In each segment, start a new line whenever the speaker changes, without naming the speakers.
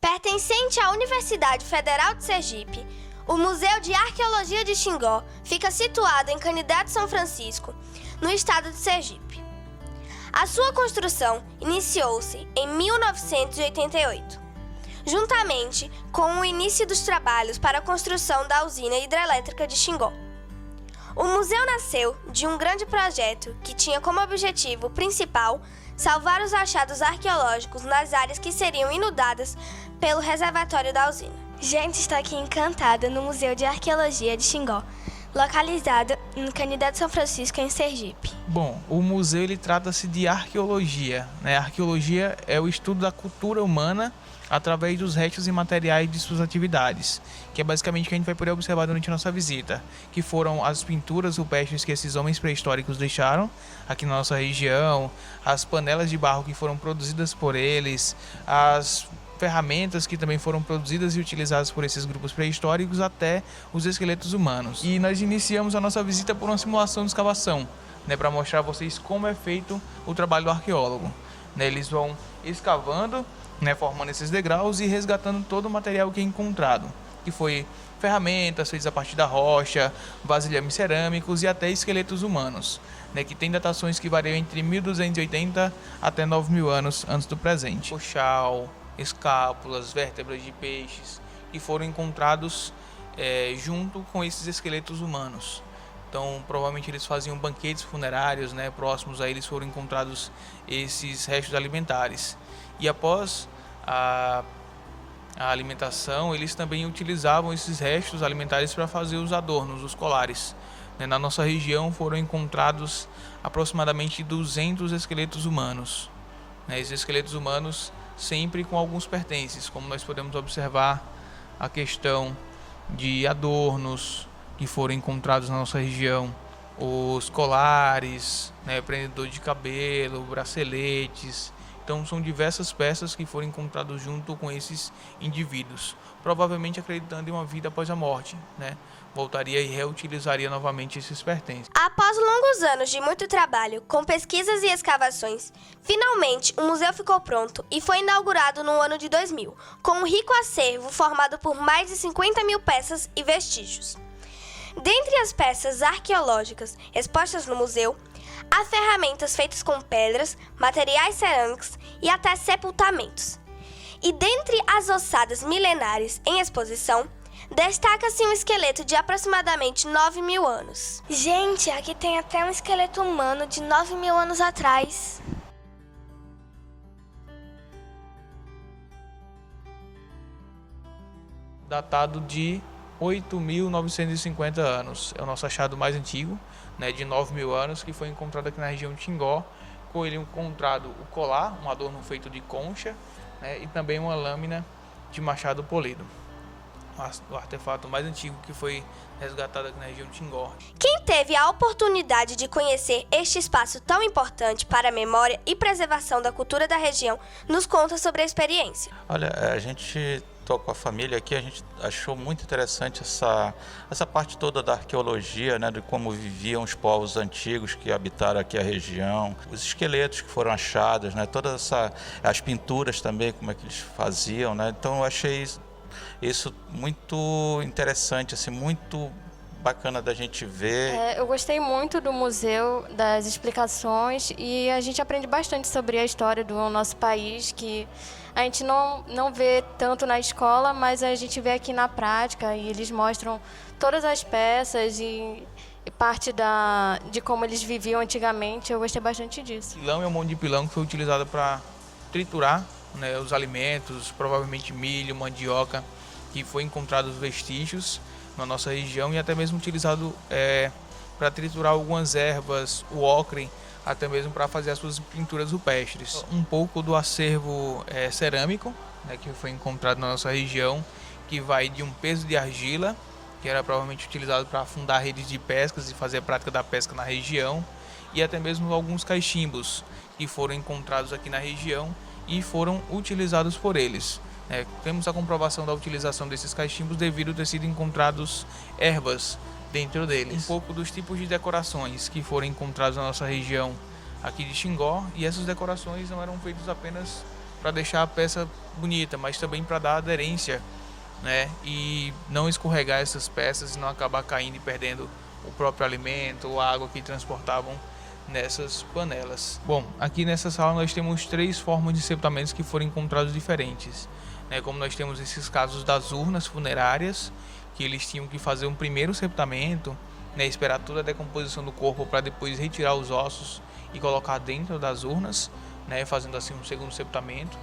Pertencente à Universidade Federal de Sergipe, o Museu de Arqueologia de Xingó fica situado em Canidé São Francisco, no estado de Sergipe. A sua construção iniciou-se em 1988, juntamente com o início dos trabalhos para a construção da usina hidrelétrica de Xingó. O museu nasceu de um grande projeto que tinha como objetivo principal salvar os achados arqueológicos nas áreas que seriam inundadas pelo reservatório da usina. Gente, estou aqui encantada no Museu de Arqueologia de Xingó, localizado em Canidé São Francisco, em Sergipe.
Bom, o museu ele trata-se de arqueologia, né? A arqueologia é o estudo da cultura humana através dos restos e materiais de suas atividades, que é basicamente o que a gente vai poder observar durante a nossa visita, que foram as pinturas rupestres que esses homens pré-históricos deixaram aqui na nossa região, as panelas de barro que foram produzidas por eles, as ferramentas que também foram produzidas e utilizadas por esses grupos pré-históricos, até os esqueletos humanos. E nós iniciamos a nossa visita por uma simulação de escavação, né, para mostrar a vocês como é feito o trabalho do arqueólogo. Né, eles vão escavando, né, formando esses degraus e resgatando todo o material que é encontrado, que foi ferramentas feitas a partir da rocha, vasilhames cerâmicos e até esqueletos humanos, né, que tem datações que variam entre 1280 até 9.000 anos antes do presente. Coxal, escápulas, vértebras de peixes que foram encontrados junto com esses esqueletos humanos. Então, provavelmente eles faziam banquetes funerários, né, próximos a eles foram encontrados esses restos alimentares. E após a alimentação, eles também utilizavam esses restos alimentares para fazer os adornos, os colares. Na nossa região foram encontrados aproximadamente 200 esqueletos humanos. Esses esqueletos humanos sempre com alguns pertences, como nós podemos observar a questão de adornos que foram encontrados na nossa região, os colares, né, prendedor de cabelo, braceletes. Então são diversas peças que foram encontradas junto com esses indivíduos, provavelmente acreditando em uma vida após a morte, né? Voltaria e reutilizaria novamente esses pertences.
Após longos anos de muito trabalho, com pesquisas e escavações, finalmente o museu ficou pronto e foi inaugurado no ano de 2000, com um rico acervo formado por mais de 50.000 peças e vestígios. Dentre as peças arqueológicas expostas no museu, há ferramentas feitas com pedras, materiais cerâmicos e até sepultamentos. E dentre as ossadas milenares em exposição, destaca-se um esqueleto de aproximadamente 9.000 anos. Gente, aqui tem até um esqueleto humano de 9.000 anos atrás.
Datado de 8.950 anos. É o nosso achado mais antigo, né, de 9.000 anos, que foi encontrado aqui na região de Xingó. Com ele encontrado o colar, um adorno feito de concha, né, e também uma lâmina de machado polido. O artefato mais antigo que foi resgatado aqui na região de Xingó.
Quem teve a oportunidade de conhecer este espaço tão importante para a memória e preservação da cultura da região, nos conta sobre a experiência.
Olha, a gente estou com a família aqui, a gente achou muito interessante essa parte toda da arqueologia, né, de como viviam os povos antigos que habitaram aqui a região, os esqueletos que foram achados, né, as pinturas também, como é que eles faziam, né, então eu achei isso muito interessante, assim, muito bacana da gente ver.
Eu gostei muito do museu, das explicações, e a gente aprende bastante sobre a história do nosso país, que a gente não vê tanto na escola, mas a gente vê aqui na prática, e eles mostram todas as peças e parte de como eles viviam antigamente. Eu gostei bastante disso.
Pilão é um monte de pilão que foi utilizado para triturar, né, os alimentos, provavelmente milho, mandioca, que foi encontrado vestígios na nossa região e até mesmo utilizado para triturar algumas ervas, o ocre, até mesmo para fazer as suas pinturas rupestres. Um pouco do acervo cerâmico, né, que foi encontrado na nossa região, que vai de um peso de argila, que era provavelmente utilizado para afundar redes de pescas e fazer a prática da pesca na região, e até mesmo alguns cachimbos que foram encontrados aqui na região e foram utilizados por eles. Temos a comprovação da utilização desses cachimbos devido a ter sido encontrados ervas dentro deles. Um pouco dos tipos de decorações que foram encontrados na nossa região aqui de Xingó, e essas decorações não eram feitas apenas para deixar a peça bonita, mas também para dar aderência, né? E não escorregar essas peças e não acabar caindo e perdendo o próprio alimento ou a água que transportavam nessas panelas. Bom, aqui nessa sala nós temos 3 formas de sepultamentos que foram encontrados diferentes, né? Como nós temos esses casos das urnas funerárias, que eles tinham que fazer um primeiro sepultamento, né? Esperar toda a decomposição do corpo para depois retirar os ossos e colocar dentro das urnas, né? Fazendo assim um segundo sepultamento.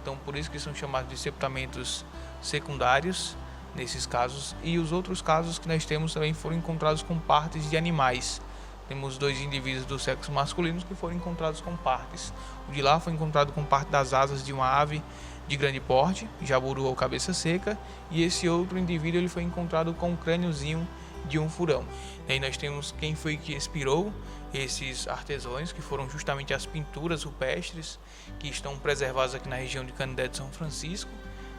Então por isso que são chamados de sepultamentos secundários nesses casos. E os outros casos que nós temos também foram encontrados com partes de animais. Temos 2 indivíduos do sexo masculino que foram encontrados com partes. O de lá foi encontrado com parte das asas de uma ave de grande porte, jaburu ou cabeça seca, e esse outro indivíduo ele foi encontrado com o crâniozinho de um furão. E aí nós temos quem foi que inspirou esses artesãos, que foram justamente as pinturas rupestres que estão preservadas aqui na região de Canindé de São Francisco,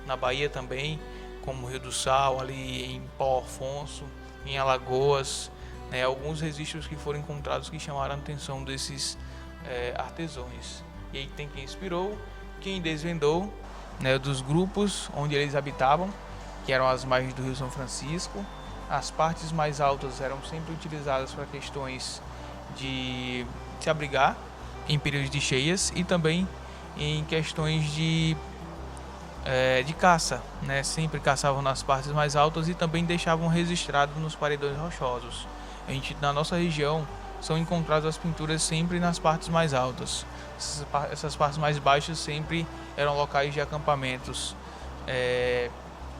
na Bahia também, como Rio do Sal, ali em Pau Afonso, em Alagoas, né? Alguns registros que foram encontrados que chamaram a atenção desses artesãos. E aí tem quem inspirou, quem desvendou, né, dos grupos onde eles habitavam, que eram as margens do Rio São Francisco. As partes mais altas eram sempre utilizadas para questões de se abrigar em períodos de cheias e também em questões de caça, né? Sempre caçavam nas partes mais altas e também deixavam registrado nos paredões rochosos. Na nossa região são encontradas as pinturas sempre nas partes mais altas. Essas partes mais baixas sempre eram locais de acampamentos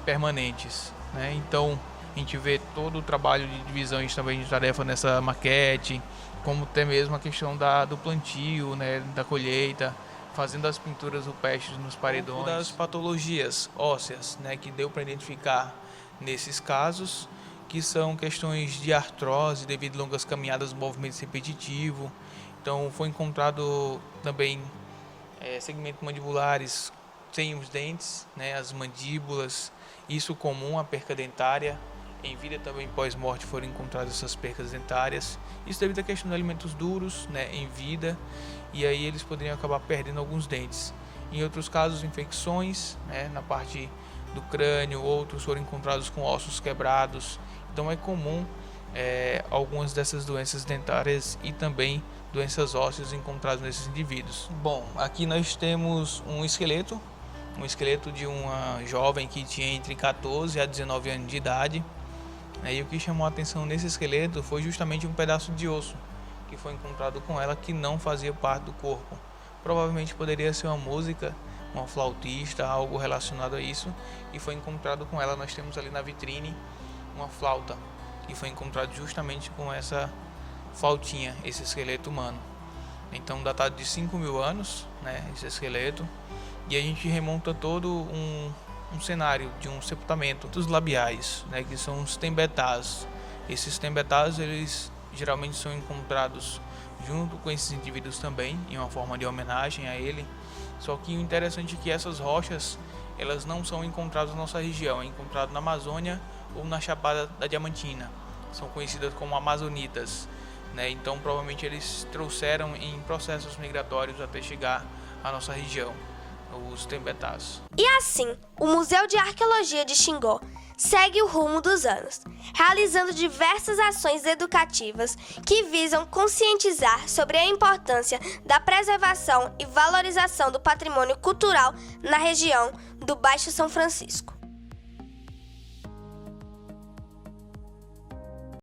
permanentes, né? Então a gente vê todo o trabalho de divisões também de tarefa nessa maquete, como até mesmo a questão do plantio, né, da colheita, fazendo as pinturas rupestres nos paredões. Das patologias ósseas, né, que deu para identificar nesses casos, que são questões de artrose devido a longas caminhadas, movimentos repetitivos. Então foi encontrado também segmentos mandibulares sem os dentes, né, as mandíbulas, isso comum, a perca dentária. Em vida também pós-morte foram encontradas essas percas dentárias. Isso devido à questão de alimentos duros, né, em vida, e aí eles poderiam acabar perdendo alguns dentes. Em outros casos, infecções, né, na parte do crânio, outros foram encontrados com ossos quebrados. Então é comum algumas dessas doenças dentárias e também doenças ósseas encontradas nesses indivíduos. Bom, aqui nós temos um esqueleto de uma jovem que tinha entre 14 a 19 anos de idade. E o que chamou a atenção nesse esqueleto foi justamente um pedaço de osso que foi encontrado com ela, que não fazia parte do corpo. Provavelmente poderia ser uma música, uma flautista, algo relacionado a isso, e foi encontrado com ela. Nós temos ali na vitrine uma flauta, que foi encontrado justamente com essa flautinha, esse esqueleto humano. Então datado de 5.000 anos, né, esse esqueleto, e a gente remonta todo um cenário de um sepultamento dos labiais, né, que são os tembetás. Esses tembetás, eles geralmente são encontrados junto com esses indivíduos também, em uma forma de homenagem a ele. Só que o interessante é que essas rochas, elas não são encontradas na nossa região, é encontrado na Amazônia ou na Chapada da Diamantina. São conhecidas como amazonitas, né? Então provavelmente eles trouxeram em processos migratórios até chegar à nossa região, os tembetás.
E assim, o Museu de Arqueologia de Xingó segue o rumo dos anos, realizando diversas ações educativas que visam conscientizar sobre a importância da preservação e valorização do patrimônio cultural na região do Baixo São Francisco.